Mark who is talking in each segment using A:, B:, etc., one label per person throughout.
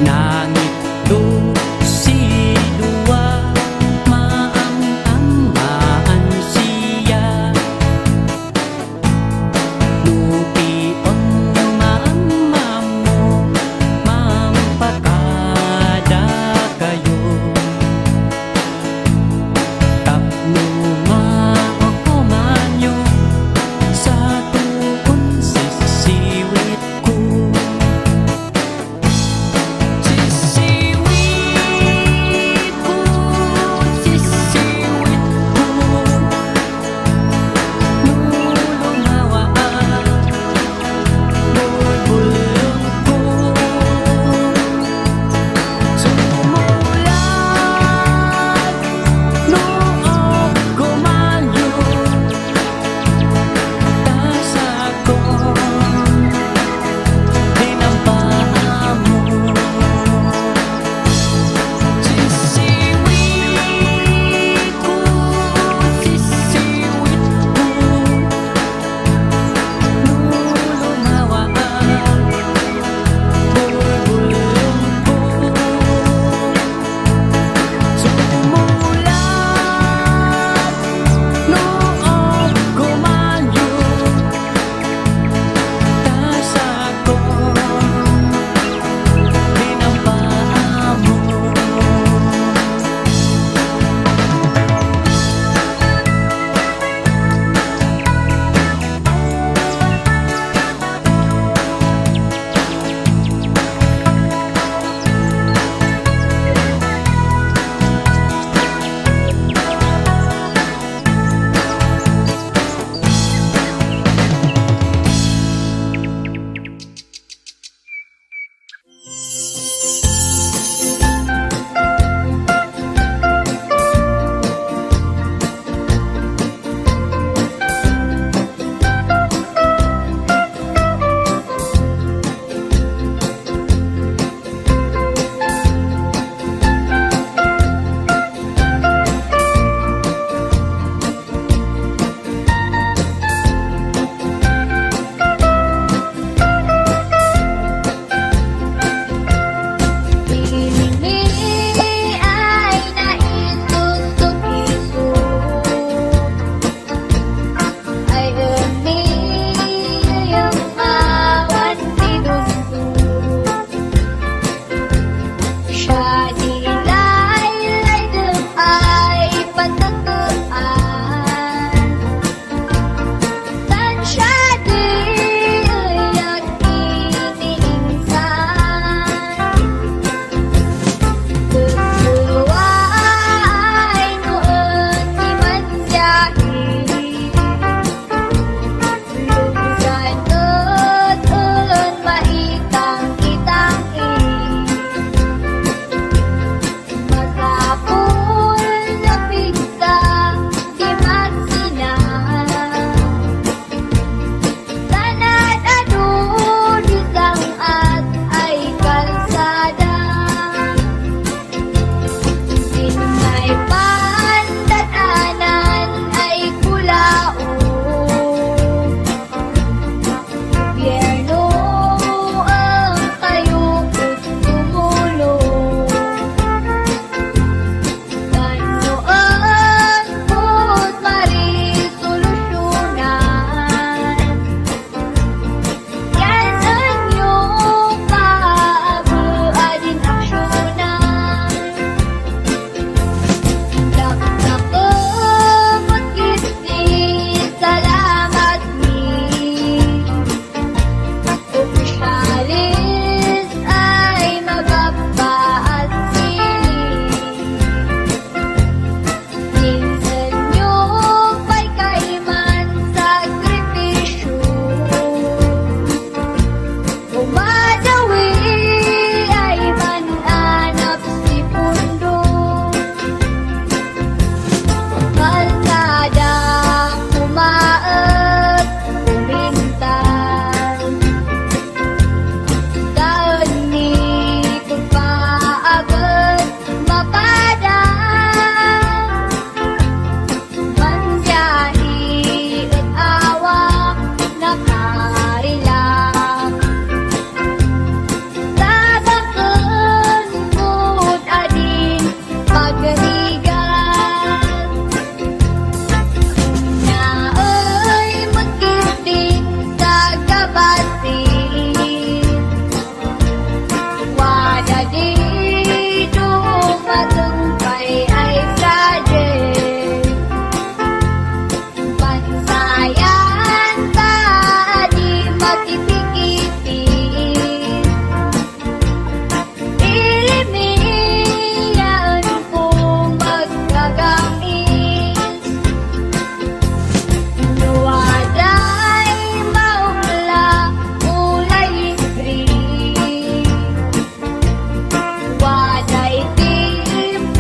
A: Nangit do si dua maang-amaan siya. Lupion yung mama mo, mampakada kayo. Tapno maokomanyo sa tuon sisiwit ko. Sisi
B: tungkay ay project. Bansayan ka di makipikipin. Ilimiyan ko magkagamit. Nuwaday maula ulay libre. Waday timbang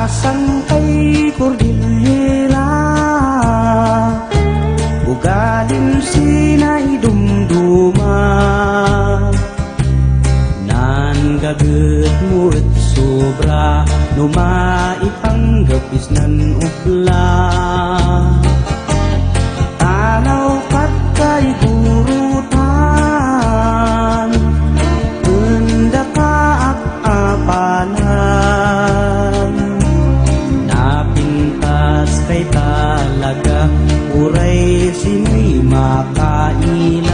C: Palasang kay Cordillera, ugalim sinay dumduma. Nan gaget mo at sobra, numaipang gapis nan upla. Tanaw kat kay gurutan, unda ka ak apanan. Napintas kay talaga, uray sino'y makailan.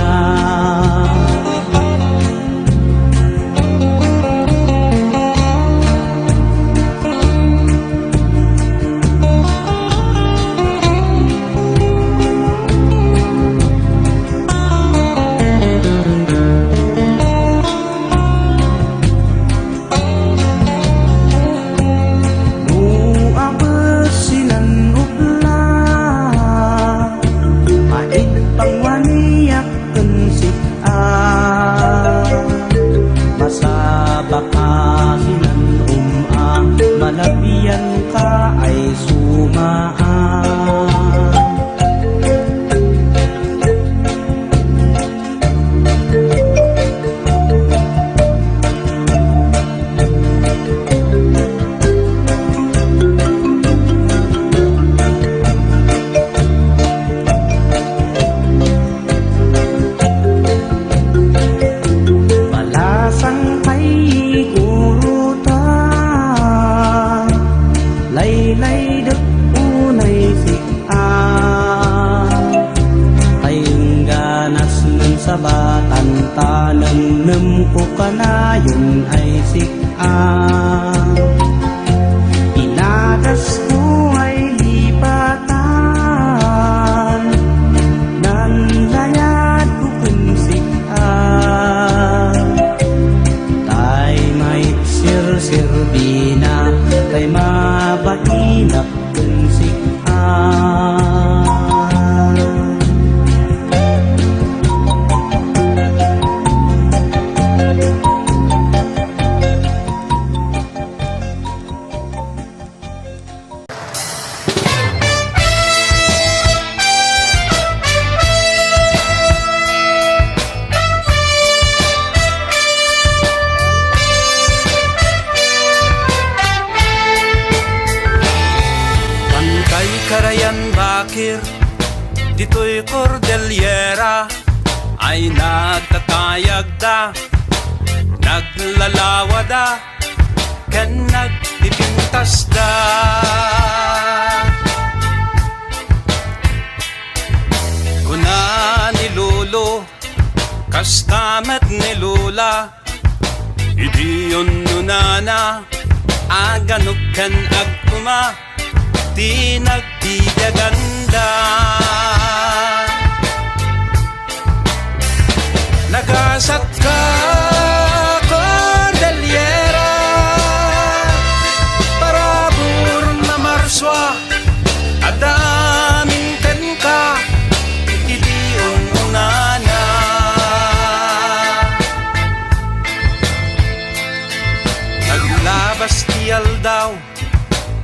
C: Malabiyan ka ay sumaan. Palasang kay gurutan, laylay dek unay sikaan. Tayong ganas ng sabatan, tanang ko kanayon ay sikaan. Inagas ko ay lipatan, nan layad ko kunsikaan. Tay may sir-sirbina, tay mabahinap kunsikaan.
D: Karayan Bakir, dito'y Cordillera, ay nagtatayag da, naglalawa da, kan nagpipintas da. Kuna ni Lolo, kastamat ni Lola, idi yun nunana, aganok kan agpuma, di nagtitaganda. Nagasat ka Cordillera, parabur na marswa, adaming kan ka, itiyon unana. Naglabas tiyal daw,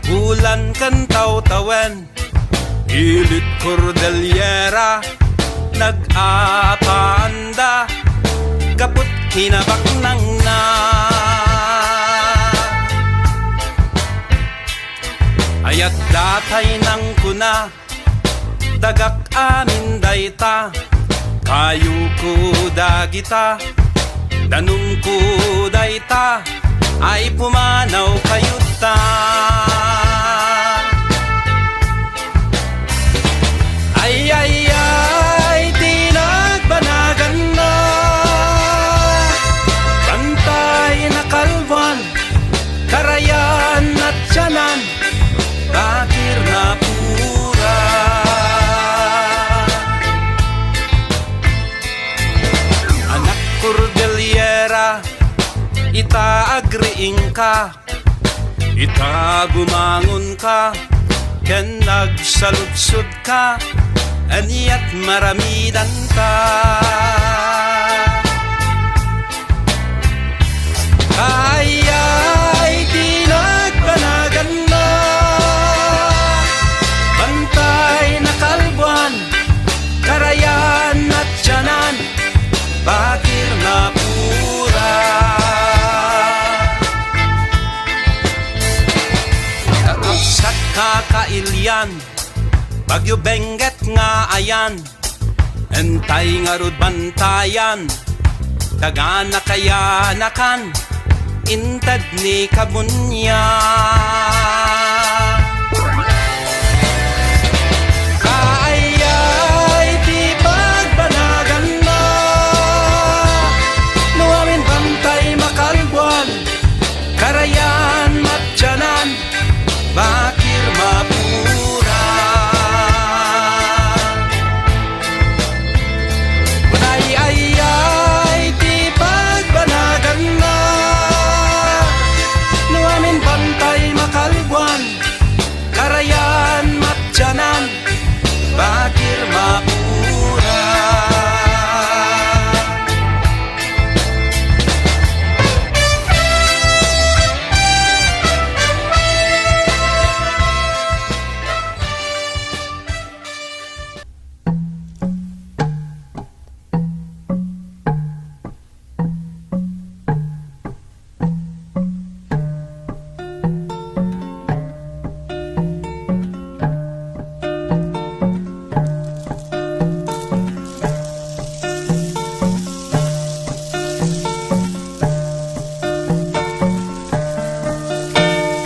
D: bulan kan taw-tawen, ilit Cordillera, nag-apanda, kaput kinabak nang na. Ayat datay nang kuna, dagak amin dayta, kayu ko dagita, danum ko dayta, ay pumanaw kayuta. Ay, ay, ay, tinagbanagan na, bantay na kalwan, karayan at tiyanan, Bakir na pura. Anak Cordillera, ita agriing ka, ita bumangon ka, ken nagsaludsod ka, aniyat maramidan ka. Ay, ay, di nagpanagan na, ayan, Bagyo Benguet nga ayan, entay nga rod bantayan, dagana kaya nakan, intad ni kabunya. Kaayay di pagbanagan na, nuamin bantay makalbuan, karayan matyanan, bakir mapura. Ay di pagbanagan na, nuamin bantay makalbuan, karayan matyanan, bakir mapura.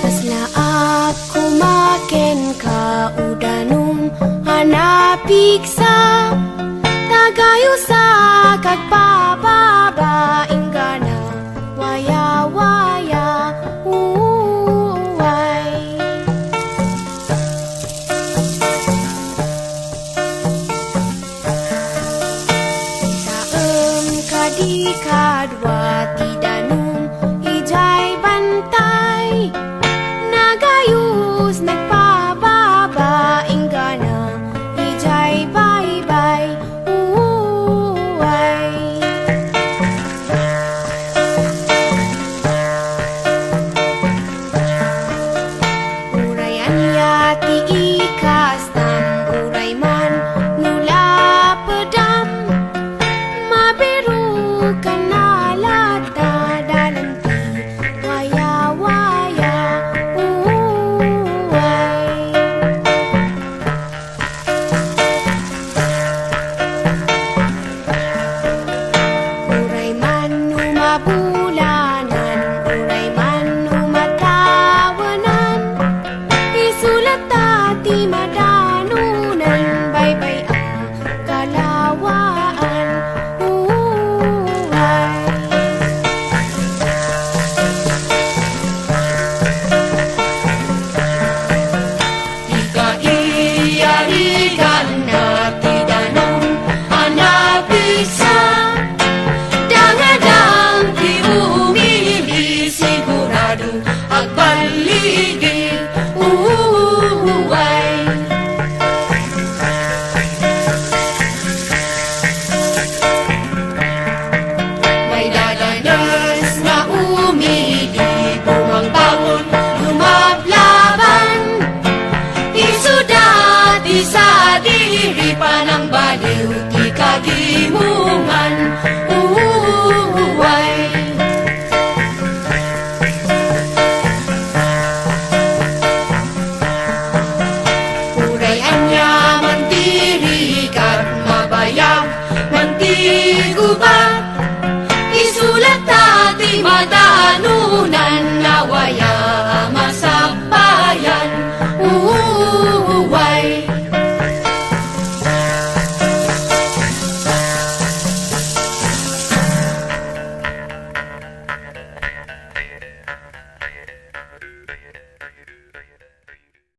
B: Kasla ako maken ka udanum hanapiksa tagayo sa kagpababa ingana waya waya uway taem kadi kadwa